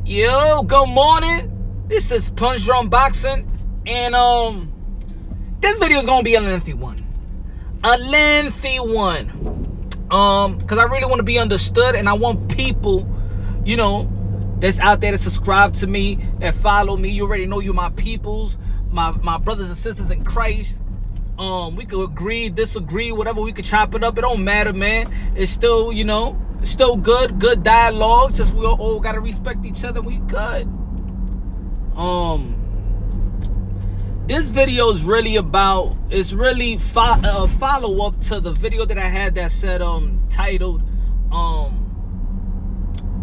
Yo, good morning. This is Punch Drunk Boxing, and this video is gonna be a lengthy one. Because I really want to be understood, and I want people, that's out there to subscribe to me, that follow me. You already know you my peoples, my brothers and sisters in Christ. We could agree, disagree, whatever. We could chop it up. It don't matter, man. It's still, it's still good dialogue. Just we all gotta respect each other. We good. This video is really about, it's really a follow-up to the video that I had that said titled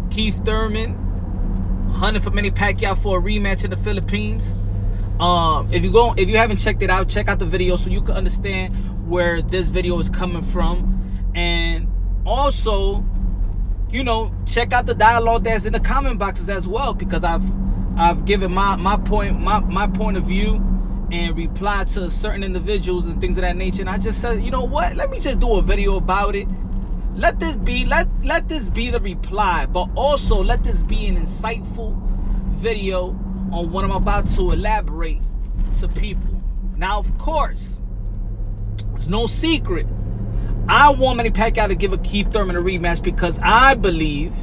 Keith Thurman hunting for Manny Pacquiao for a rematch in the Philippines. If you haven't checked it out, check out the video so you can understand where this video is coming from. And also, check out the dialogue that's in the comment boxes as well, because I've given my point of view and reply to certain individuals and things of that nature. And I just said, you know what? Let me just do a video about it. Let this be the reply, but also let this be an insightful video on what I'm about to elaborate to people. Now, of course, it's no secret, I want Manny Pacquiao to give a Keith Thurman a rematch because I believe,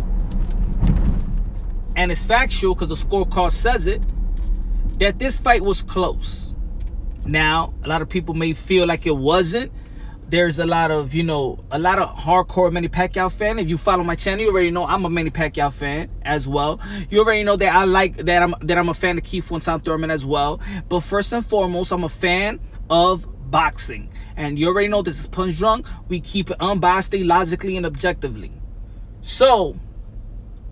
and it's factual because the scorecard says it, that this fight was close. Now, a lot of people may feel like it wasn't. There's a lot of hardcore Manny Pacquiao fan. If you follow my channel, you already know I'm a Manny Pacquiao fan as well. You already know that I like that I'm a fan of Keith Thurman as well. But first and foremost, I'm a fan of boxing. And you already know this is Punch Drunk. We keep it unbiasedly, logically, and objectively. So,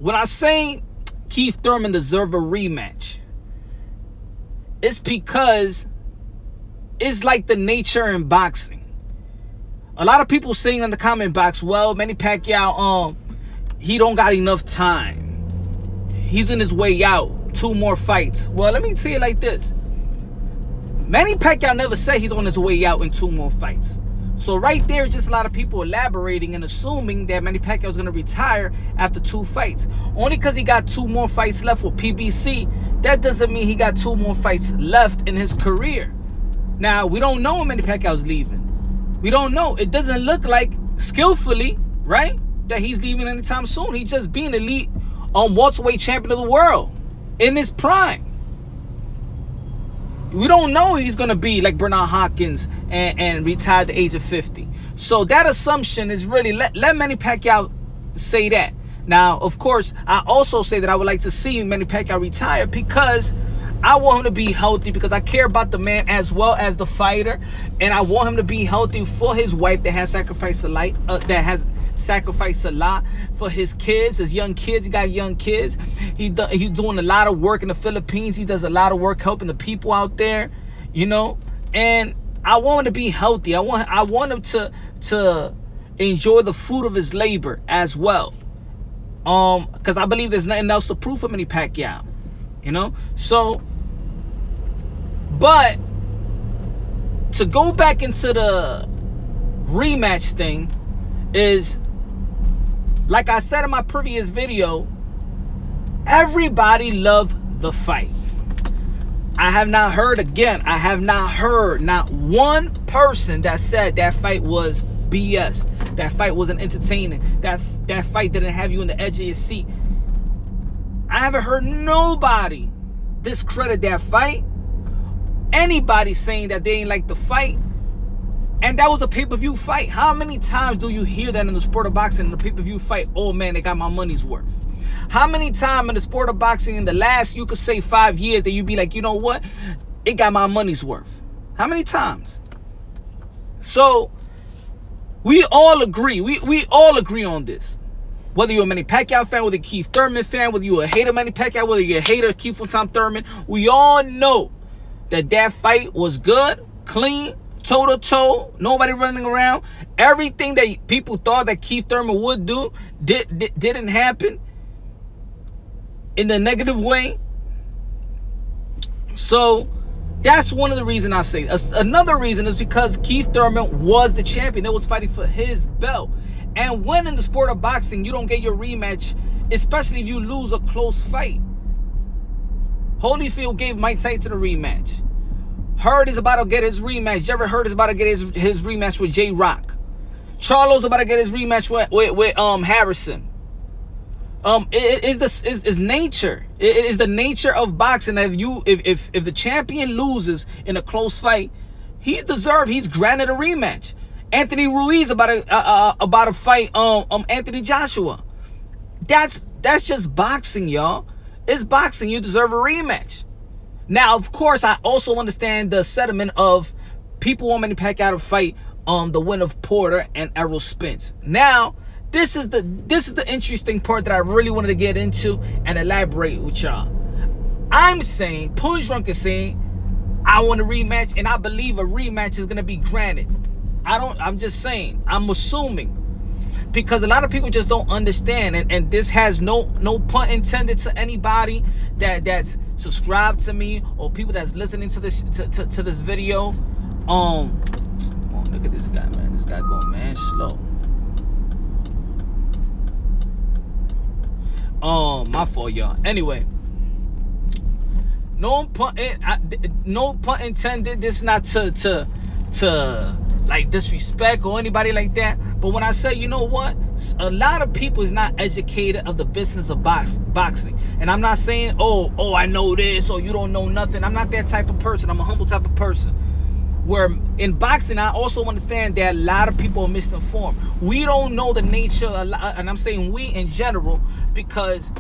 when I say Keith Thurman deserves a rematch, it's because it's like the nature in boxing. A lot of people saying in the comment box, well, Manny Pacquiao, he don't got enough time. He's in his way out. 2 more fights. Well, let me tell you like this. Manny Pacquiao never said he's on his way out in 2 more fights. So right there, just a lot of people elaborating and assuming that Manny Pacquiao is going to retire after 2 fights. Only because he got 2 more fights left with PBC, that doesn't mean he got 2 more fights left in his career. Now, we don't know when Manny Pacquiao's leaving. We don't know. It doesn't look like skillfully, right, that he's leaving anytime soon. He's just being elite welterweight champion of the world in his prime. We don't know he's going to be like Bernard Hopkins and retire at the age of 50. So that assumption is really, let Manny Pacquiao say that. Now, of course, I also say that I would like to see Manny Pacquiao retire because I want him to be healthy, because I care about the man as well as the fighter, and I want him to be healthy for his wife that has sacrificed a lot, for his kids, his young kids. He got young kids. He's doing a lot of work in the Philippines. He does a lot of work helping the people out there, and I want him to be healthy. I want him to enjoy the fruit of his labor as well, because I believe there's nothing else to prove for Manny Pacquiao, so. But to go back into the rematch thing is, like I said in my previous video, everybody loved the fight. I have not heard not one person that said that fight was BS. That fight wasn't entertaining. That fight didn't have you on the edge of your seat. I haven't heard nobody discredit that fight. Anybody saying that they ain't like the fight. And that was a pay-per-view fight. How many times do you hear that in the sport of boxing, in the pay-per-view fight? Oh man, they got my money's worth. How many times in the sport of boxing in the last, you could say 5 years, that you'd be like, you know what? It got my money's worth. How many times? So we all agree. We all agree on this. Whether you're a Manny Pacquiao fan, whether you're a Keith Thurman fan, whether you're a hater of Manny Pacquiao, whether you're a hater of Keith Thurman, we all know that fight was good, clean, toe-to-toe, nobody running around. Everything that people thought that Keith Thurman would do didn't happen in the negative way. So that's one of the reasons I say. Another reason is because Keith Thurman was the champion that was fighting for his belt. And when in the sport of boxing, you don't get your rematch, especially if you lose a close fight, Holyfield gave Mike Tyson a rematch. Hurd is about to get his rematch. Jarrett Hurd is about to get his rematch with J-Rock. Charlo's about to get his rematch with Harrison. It is nature. It is the nature of boxing that if the champion loses in a close fight, he's granted a rematch. Anthony Ruiz about to fight Anthony Joshua. That's just boxing, y'all. It's boxing. You deserve a rematch. Now, of course, I also understand the sentiment of people want Manny Pacquiao to fight the win of Porter and Errol Spence. Now, this is the interesting part that I really wanted to get into and elaborate with y'all. I'm saying, Punch Drunk is saying, I want a rematch, and I believe a rematch is gonna be granted. I'm just saying, I'm assuming. Because a lot of people just don't understand, and this has no pun intended to anybody that's subscribed to me or people that's listening to this to this video. Come on, look at this guy, man. This guy going man slow. My fault, y'all. Anyway, no pun intended. This is not to like disrespect or anybody like that. But when I say, you know what, a lot of people is not educated of the business of boxing. And I'm not saying, oh, I know this, or you don't know nothing. I'm not that type of person. I'm a humble type of person. Where in boxing, I also understand that a lot of people are misinformed. We don't know the nature, and I'm saying we in general, because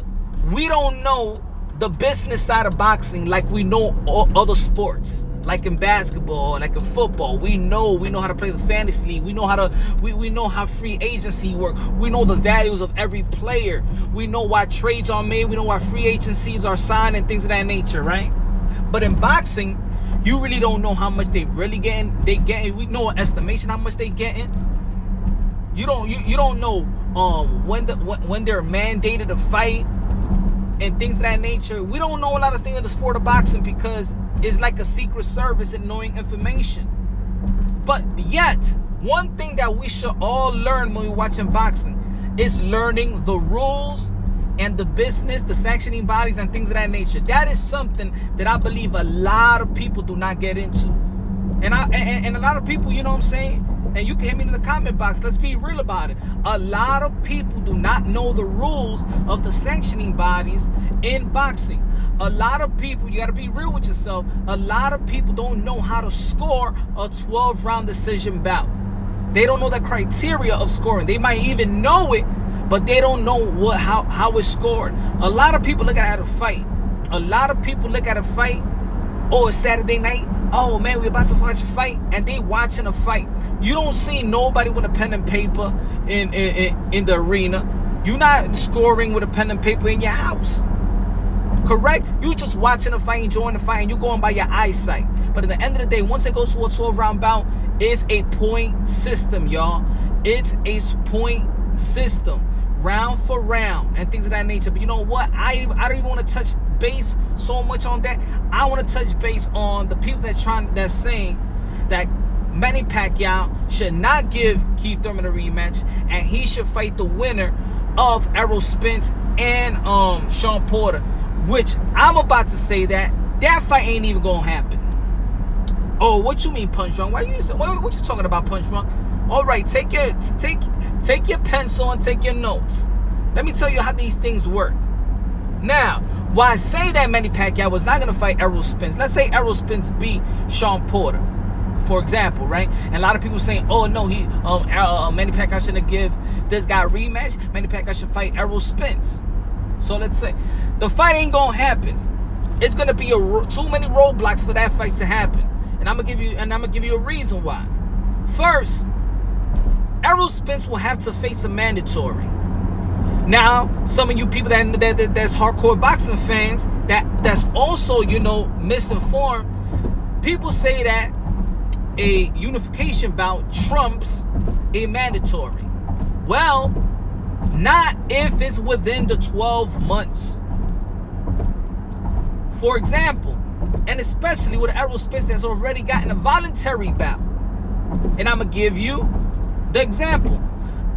we don't know the business side of boxing like we know other sports. Like in basketball, like in football, we know how to play the fantasy league. We know how free agency work. We know the values of every player. We know why trades are made. We know why free agencies are signed and things of that nature, right? But in boxing, you really don't know how much they really getting. We know an estimation how much they getting. You don't know when they're mandated to fight and things of that nature. We don't know a lot of things in the sport of boxing because it's like a secret service and knowing information. But yet, one thing that we should all learn when we're watching boxing is learning the rules and the business, the sanctioning bodies and things of that nature. That is something that I believe a lot of people do not get into. And a lot of people, you know what I'm saying? And you can hit me in the comment box. Let's be real about it. A lot of people do not know the rules of the sanctioning bodies in boxing. A lot of people, you got to be real with yourself. A lot of people don't know how to score a 12-round decision bout. They don't know the criteria of scoring. They might even know it, but they don't know how it's scored. A lot of people look at a fight. A lot of people look at a fight. Oh, it's Saturday night. Oh man, we're about to watch a fight, and they watching a fight. You don't see nobody with a pen and paper in the arena. You're not scoring with a pen and paper in your house. Correct? You just watching a fight, enjoying the fight, and you're going by your eyesight. But at the end of the day, once it goes to a 12-round bout, it's a point system, y'all. It's a point system, round for round, and things of that nature. But you know what? I don't even want to touch base so much on that. I want to touch base on the people that's saying that Manny Pacquiao should not give Keith Thurman a rematch, and he should fight the winner of Errol Spence and Sean Porter. Which I'm about to say that fight ain't even gonna happen. Oh, what you mean, Punch Drunk? What you talking about, Punch Drunk? All right, take your pencil and take your notes. Let me tell you how these things work. Now, why I say that Manny Pacquiao was not gonna fight Errol Spence? Let's say Errol Spence beat Sean Porter, for example, right? And a lot of people saying, oh no, Manny Pacquiao shouldn't give this guy a rematch. Manny Pacquiao should fight Errol Spence. So let's say the fight ain't gonna happen. It's gonna be too many roadblocks for that fight to happen, and I'm gonna give you a reason why. First, Errol Spence will have to face a mandatory. Now, some of you people that's hardcore boxing fans that's also misinformed. People say that a unification bout trumps a mandatory. Well, not if it's within the 12 months. For example, and especially with Errol Spence that's already gotten a voluntary bout. And I'm going to give you the example.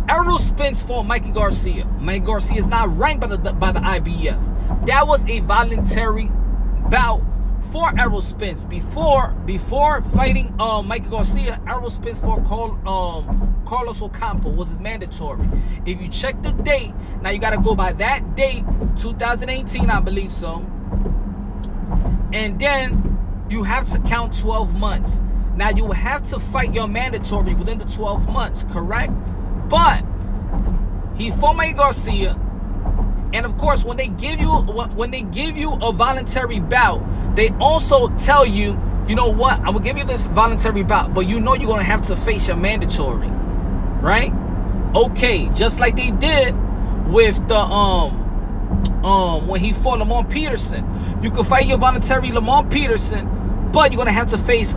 Errol Spence fought Mikey Garcia. Mikey Garcia is not ranked by the IBF. That was a voluntary bout for Errol Spence. Before fighting Michael Garcia, Errol Spence for Carlos Ocampo was his mandatory. If you check the date, now you got to go by that date, 2018, I believe so. And then you have to count 12 months. Now you will have to fight your mandatory within the 12 months, correct? But he fought Michael Garcia, and of course, when they give you a voluntary bout, they also tell you, you know what? I will give you this voluntary bout, but you know you're gonna have to face your mandatory, right? Okay, just like they did with the when he fought Lamont Peterson. You can fight your voluntary Lamont Peterson, but you're gonna have to face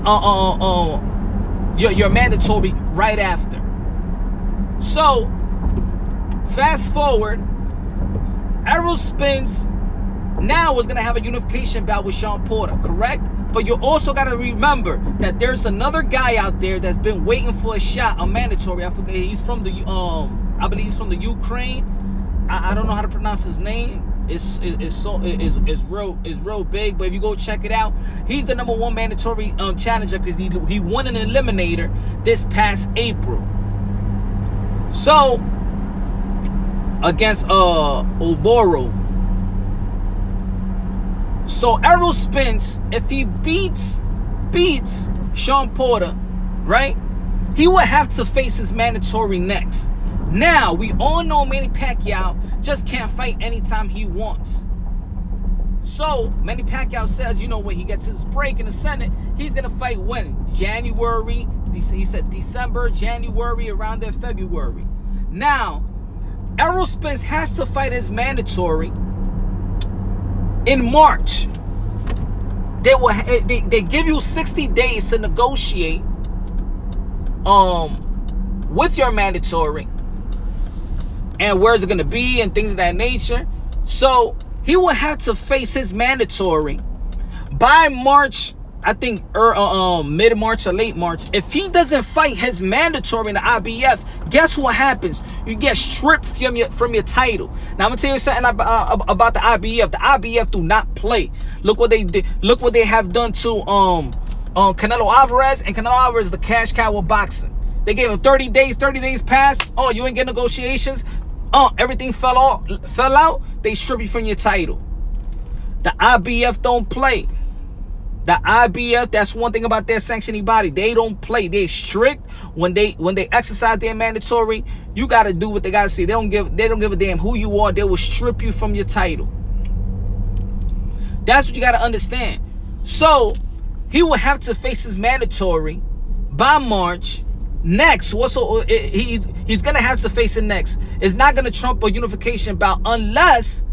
your mandatory right after. So fast forward, Errol Spence now is gonna have a unification bout with Shawn Porter, correct? But you also gotta remember that there's another guy out there that's been waiting for a shot on mandatory. I forget, he's from the I believe he's from the Ukraine. I don't know how to pronounce his name. It's real big, but if you go check it out, he's the #1 mandatory challenger because he won an eliminator this past April. So against Oboro. So Errol Spence, if he beats Shawn Porter, right, he will have to face his mandatory next. Now, we all know Manny Pacquiao just can't fight anytime he wants. So, Manny Pacquiao says, you know, when he gets his break in the Senate, he's going to fight when? January. He said December, January, around there, February. Now, Errol Spence has to fight his mandatory in March. They give you 60 days to negotiate with your mandatory and where's it going to be and things of that nature. So he will have to face his mandatory by March, I think mid-March or late March. If he doesn't fight his mandatory in the IBF, guess what happens? You get stripped from your title. Now I'm gonna tell you something about the IBF. The IBF do not play. Look what they did. Look what they have done to Canelo Alvarez, and Canelo Alvarez is the cash cow of boxing. They gave him 30 days. 30 days passed. Oh, you ain't get negotiations. Everything fell out. They strip you from your title. The IBF don't play. The IBF, that's one thing about their sanctioning body. They don't play. They're strict. When they exercise their mandatory, you gotta do what they gotta say. They don't give a damn who you are. They will strip you from your title. That's what you gotta understand. So he will have to face his mandatory by March. Next, he's gonna have to face it next. It's not gonna trump a unification bout unless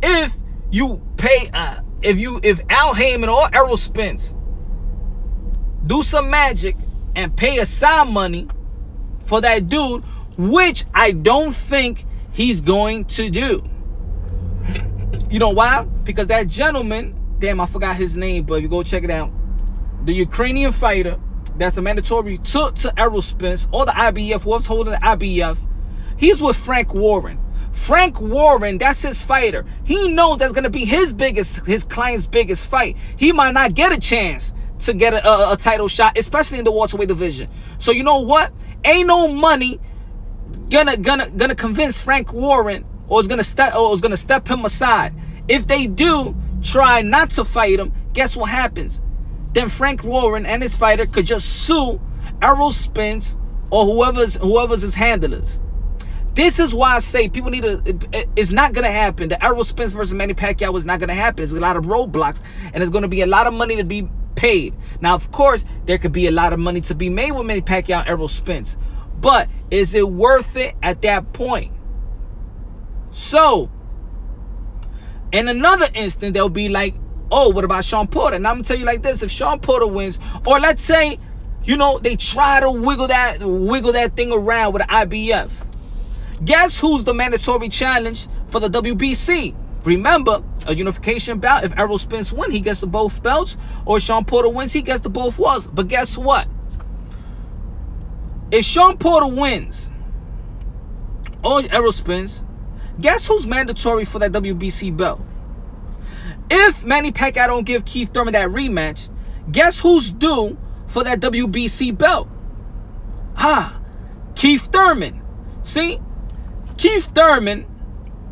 if you pay if Al Heyman or Errol Spence do some magic and pay a side money for that dude, which I don't think he's going to do. You know why? Because that gentleman, damn, I forgot his name, but if you go check it out, the Ukrainian fighter that's a mandatory to Errol Spence or the IBF, whoever's holding the IBF, he's with Frank Warren. Frank Warren, that's his fighter. He knows that's gonna be his client's biggest fight. He might not get a chance to get a title shot, especially in the welterweight division. So you know what? Ain't no money gonna convince Frank Warren or is gonna step him aside. If they do try not to fight him, guess what happens? Then Frank Warren and his fighter could just sue Errol Spence or whoever's his handlers. This is why I say people need to. It's not gonna happen. The Errol Spence versus Manny Pacquiao is not gonna happen. There's a lot of roadblocks, and there's gonna be a lot of money to be paid. Now, of course, there could be a lot of money to be made with Manny Pacquiao and Errol Spence, but is it worth it at that point? So, in another instant, they'll be like, oh, what about Shawn Porter? And I'm gonna tell you like this: if Shawn Porter wins, or let's say, you know, they try to wiggle that thing around with the IBF, guess who's the mandatory challenge for the WBC? Remember, a unification bout. If Errol Spence wins, he gets the both belts, or Shawn Porter wins, he gets the both belts. But guess what? If Shawn Porter wins, or Errol Spence, guess who's mandatory for that WBC belt? if Manny Pacquiao don't give Keith Thurman that rematch, guess who's due for that WBC belt? Keith Thurman. See, Keith Thurman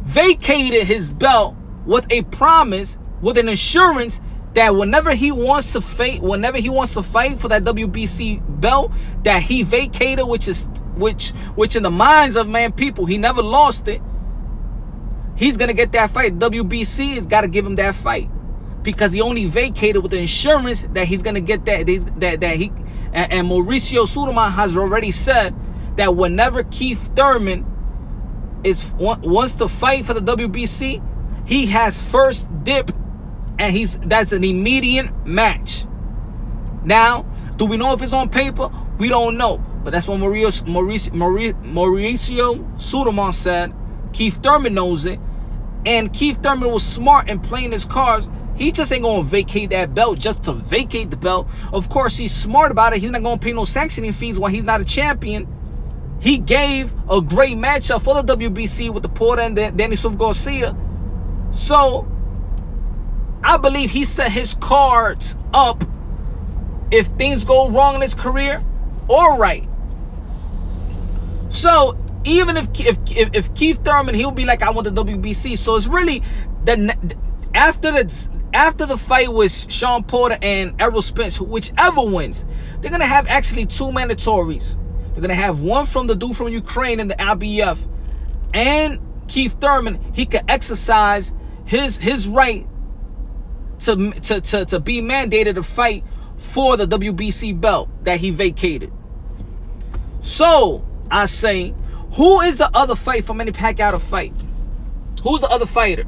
vacated his belt with a promise, with an assurance that whenever he wants to fight for that WBC belt that he vacated, which in the minds of people, he never lost it. He's gonna get that fight. WBC has got to give him that fight because he only vacated with the insurance that he's gonna get that. And Mauricio Suleiman has already said that whenever Keith Thurman wants to fight for the WBC, he has first dip, and that's an immediate match. Now, do we know if it's on paper? We don't know, but that's what Mauricio Suleiman said. Keith Thurman knows it, and Keith Thurman was smart in playing his cards. He just ain't gonna vacate that belt just to vacate the belt. Of course, he's smart about it. He's not gonna pay no sanctioning fees while he's not a champion. He gave a great matchup for the WBC with the Porter and Danny Swift Garcia. So I believe he set his cards up. If things go wrong in his career, all right. So even if Keith Thurman, he'll be like, I want the WBC. So it's really after the fight with Sean Porter and Errol Spence, whichever wins, they're gonna have actually two mandatories. They're gonna have one from the dude from Ukraine in the IBF, and Keith Thurman. He could exercise his right to be mandated to fight for the WBC belt that he vacated. So I say, who is the other fight for Manny Pacquiao to fight? Who's the other fighter?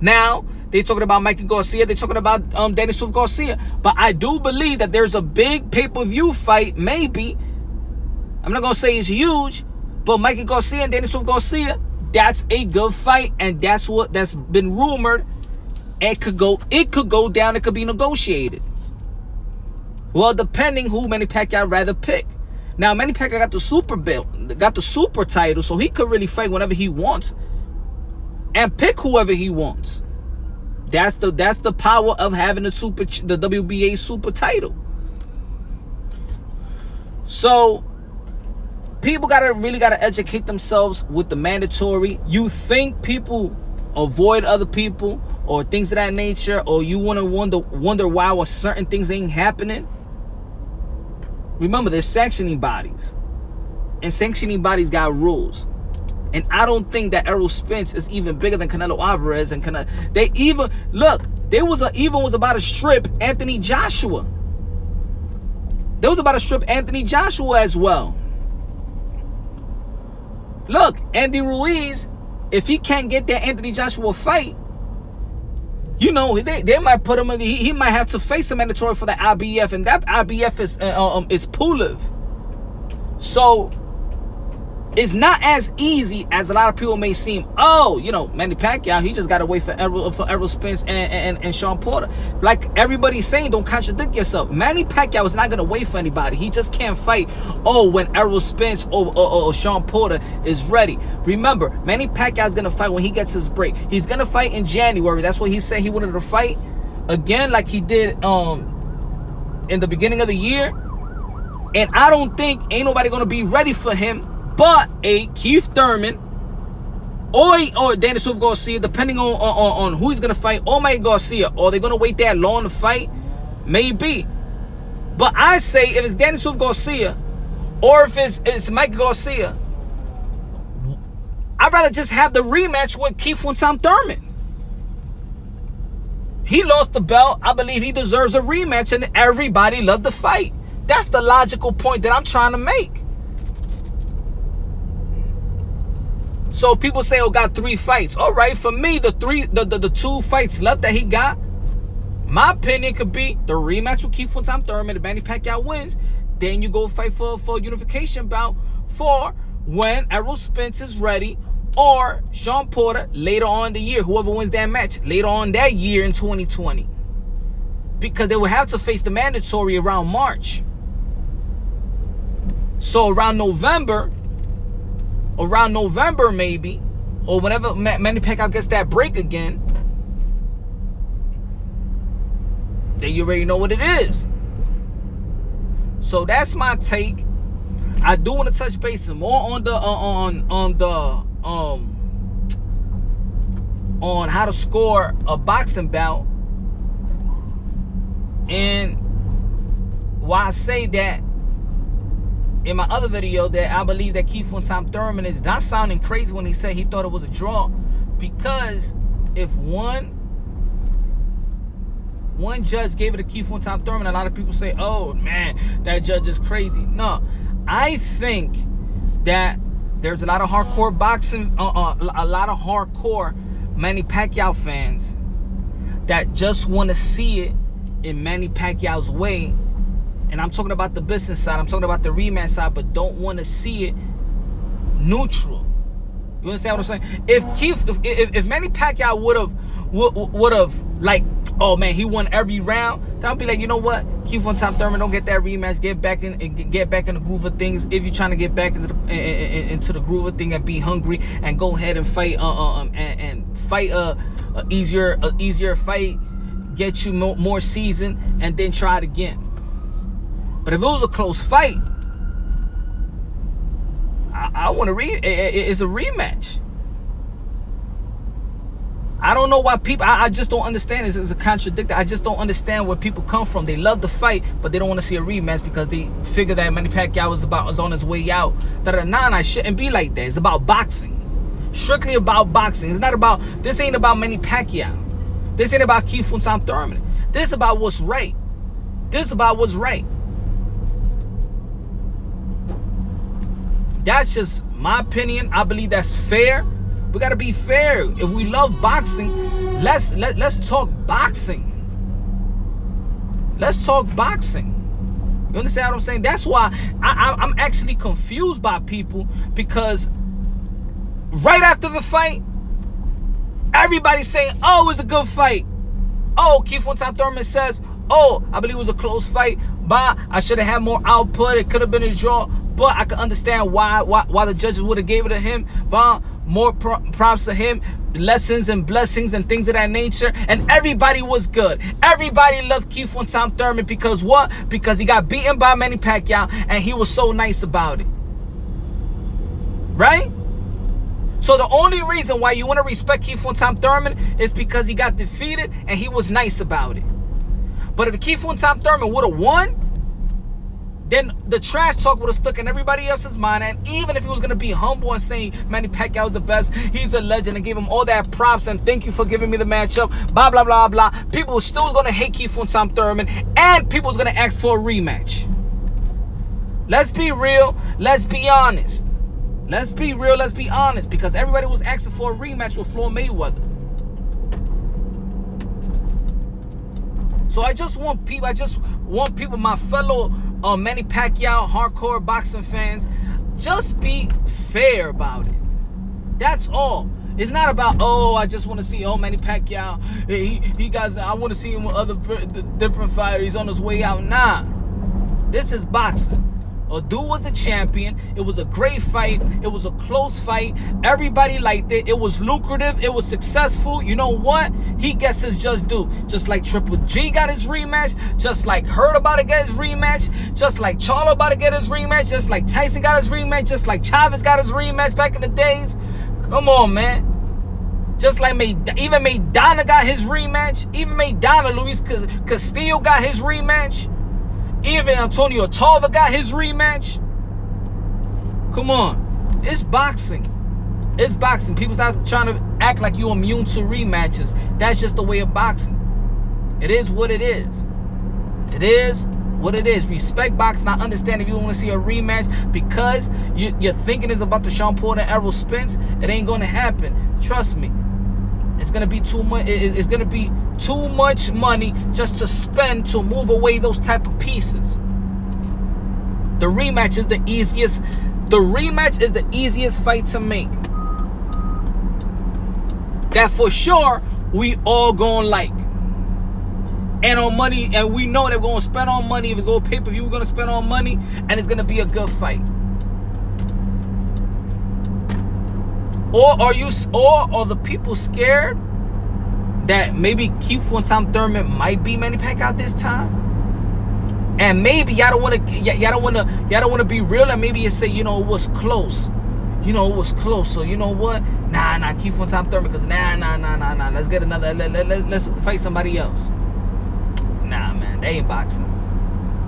Now they're talking about Mikey Garcia. They're talking about Danny Swift Garcia. But I do believe that there's a big pay-per-view fight. Maybe, I'm not gonna say it's huge, but Mikey Garcia and Danny Swift Garcia, that's a good fight, and that's been rumored. It could go down. It could be negotiated. Well, depending who Manny Pacquiao rather pick. Now, Manny Pacquiao got the super belt, got the super title, so he could really fight whenever he wants and pick whoever he wants. That's the power of having the WBA super title. So people really gotta educate themselves with the mandatory. You think people avoid other people or things of that nature, or you want to wonder why certain things ain't happening? Remember, there's sanctioning bodies, and sanctioning bodies got rules. And I don't think that Errol Spence is even bigger than Canelo Alvarez. And they even was about to strip Anthony Joshua. They was about to strip Anthony Joshua as well. Look, Andy Ruiz, if he can't get that Anthony Joshua fight, you know, they might put him in. He might have to face a mandatory for the IBF, and that IBF is Pulev. So it's not as easy as a lot of people may seem. Oh, you know, Manny Pacquiao, he just got to wait for Errol Spence and Sean Porter. Like everybody's saying, don't contradict yourself. Manny Pacquiao is not going to wait for anybody. He just can't fight, when Errol Spence or Sean Porter is ready. Remember, Manny Pacquiao is going to fight when he gets his break. He's going to fight in January. That's what he said he wanted to fight again, like he did in the beginning of the year. And I don't think ain't nobody going to be ready for him but a Keith Thurman or Danny Swift Garcia, depending on who he's going to fight, or Mike Garcia. Or they're going to wait that long to fight? Maybe. But I say if it's Danny Swift Garcia or if it's Mike Garcia, I'd rather just have the rematch with Keith Thurman. He lost the belt. I believe he deserves a rematch, and everybody loved the fight. That's the logical point that I'm trying to make. So people say, got 3 fights. All right, for me, the 2 fights left that he got, my opinion could be the rematch with Keith Thurman, if Manny Pacquiao wins. Then you go fight for a unification bout for when Errol Spence is ready, or Sean Porter later on in the year, whoever wins that match later on that year in 2020. Because they will have to face the mandatory around March. So around November maybe, or whenever Manny Pacquiao gets that break again, then you already know what it is. So that's my take. I do want to touch base more on the on how to score a boxing bout, and why I say that in my other video that I believe that Keith One-Time Thurman is not sounding crazy when he said he thought it was a draw, because if one judge gave it to Keith One-Time Thurman, a lot of people say, oh man, that judge is crazy. No, I think that there's a lot of hardcore boxing, a lot of hardcore Manny Pacquiao fans that just want to see it in Manny Pacquiao's way. And I'm talking about the business side, I'm talking about the rematch side, but don't want to see it neutral. You understand what I'm saying? If Manny Pacquiao would have like, oh man, he won every round, then I'll be like, you know what, Keith One-Time Thurman, don't get that rematch. Get back in the groove of things. If you're trying to get back into the groove of things and be hungry, and go ahead and fight and fight a easier fight, get you more seasoned, and then try it again. But if it was a close fight, I want to it's a rematch. I don't know why people, I just don't understand. It's a contradiction. I just don't understand where people come from. They love the fight, but they don't want to see a rematch because they figure that Manny Pacquiao is on his way out. Nah, it shouldn't be like that. It's about boxing. Strictly about boxing. This ain't about Manny Pacquiao. This ain't about Keith One-Time Thurman. This is about what's right. This is about what's right. That's just my opinion. I believe that's fair. We gotta be fair. If we love boxing, let's talk boxing. Let's talk boxing. You understand what I'm saying? That's why I'm actually confused by people, because right after the fight, everybody's saying, oh, it's a good fight. Oh, Keith One-Time Thurman says, oh, I believe it was a close fight, but I should have had more output. It could have been a draw. But I can understand why the judges would have gave it to him. But more props to him. Lessons and blessings and things of that nature. And everybody was good. Everybody loved Keith One-Time Thurman because what? Because he got beaten by Manny Pacquiao and he was so nice about it. Right? So the only reason why you want to respect Keith One-Time Thurman is because he got defeated and he was nice about it. But if Keith One-Time Thurman would have won, then the trash talk would have stuck in everybody else's mind. And even if he was going to be humble and saying Manny Pacquiao is the best, he's a legend, and give him all that props and thank you for giving me the matchup, blah, blah, blah, blah, people still going to hate Keith One-Time Thurman, and people's going to ask for a rematch. Let's be real. Let's be honest. Let's be real. Let's be honest. Because everybody was asking for a rematch with Floyd Mayweather. So I just want people, my fellow Manny Pacquiao hardcore boxing fans, just be fair about it. That's all. It's not about, oh, I just want to see, oh, Manny Pacquiao, he got, I want to see him with other different fighters. He's on his way out. Nah, this is boxing. A dude was the champion. It was a great fight. It was a close fight. Everybody liked it. It was lucrative. It was successful. You know what? He gets his just due. Just like Triple G got his rematch. Just like Hurt about to get his rematch. Just like Charlo about to get his rematch. Just like Tyson got his rematch. Just like Chavez got his rematch back in the days. Come on, man. Just like even Maidana got his rematch. Even Maidana, Luis Castillo got his rematch. Even Antonio Tarver got his rematch. Come on. It's boxing. It's boxing. People stop trying to act like you're immune to rematches. That's just the way of boxing. It is what it is. It is what it is. Respect boxing. I understand if you want to see a rematch because you're thinking it's about the Sean Porter and Errol Spence. It ain't going to happen. Trust me. It's gonna be too much. It's gonna be too much money just to spend to move away those type of pieces. The rematch is the easiest. The rematch is the easiest fight to make. That for sure we all gonna like. And on money, and we know that we're gonna spend on money. If we go pay-per-view, we're gonna spend on money, and it's gonna be a good fight. Or are the people scared that maybe Keith one-time Thurman might be Manny Pacquiao this time. And maybe y'all don't want to be real, and maybe you say, you know, it was close. You know, it was close. So you know what? Nah, Keith one-time Thurman, because nah. Let's get another. Let's fight somebody else. Nah, man, they ain't boxing.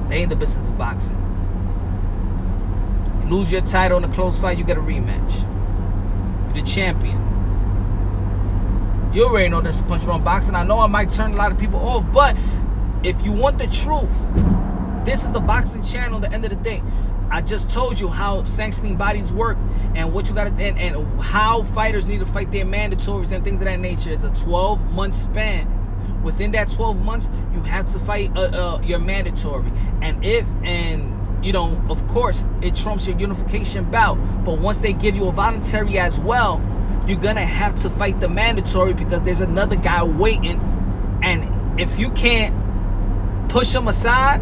They ain't the business of boxing. You lose your title in a close fight, you get a rematch. You're the champion. You already know that's punch wrong boxing. I know I might turn a lot of people off, but if you want the truth, this is a boxing channel. At the end of the day, I just told you how sanctioning bodies work and what you got to, and how fighters need to fight their mandatories and things of that nature. It's a 12-month span. Within that 12 months, you have to fight your mandatory. And you know, of course, it trumps your unification bout. But once they give you a voluntary as well, you're going to have to fight the mandatory because there's another guy waiting. And if you can't push him aside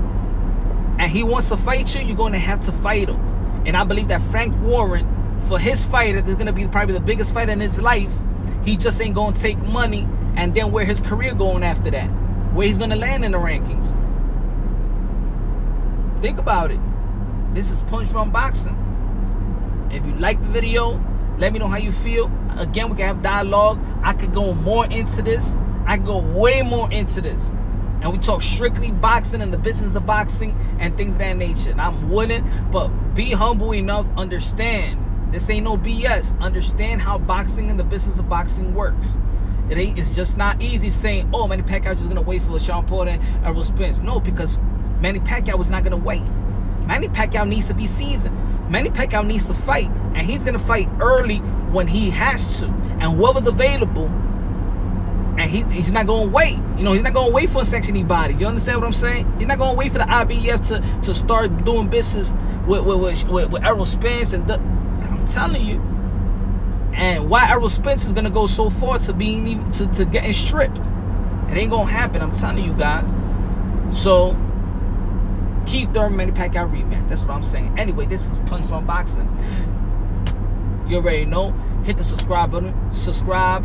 and he wants to fight you, you're going to have to fight him. And I believe that Frank Warren, for his fighter, this is going to be probably the biggest fight in his life. He just ain't going to take money. And then where his career going after that? Where he's going to land in the rankings? Think about it. This is Punch Drunk Boxing. If you like the video, let me know how you feel. Again, we can have dialogue. I could go more into this. I could go way more into this. And we talk strictly boxing and the business of boxing and things of that nature. And I'm willing, but be humble enough. Understand. This ain't no BS. Understand how boxing and the business of boxing works. It's just not easy saying, oh, Manny Pacquiao just going to wait for Sean Porter and Errol Spence. No, because Manny Pacquiao was not going to wait. Manny Pacquiao needs to be seasoned. Manny Pacquiao needs to fight, and he's going to fight early when he has to. And whoever's available, and he's not going to wait. You know, he's not going to wait for a sanctioning body. You understand what I'm saying? He's not going to wait for the IBF to start doing business with Errol Spence. And I'm telling you. And why Errol Spence is gonna go so far to being to getting stripped? It ain't gonna happen. I'm telling you guys. So Keith Thurman, Manny Pacquiao rematch. That's what I'm saying. Anyway, this is Punch Drunk Boxing. You already know. Hit the subscribe button. Subscribe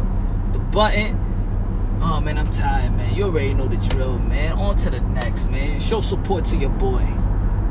the button. Oh man, I'm tired, man. You already know the drill, man. On to the next, man. Show support to your boy.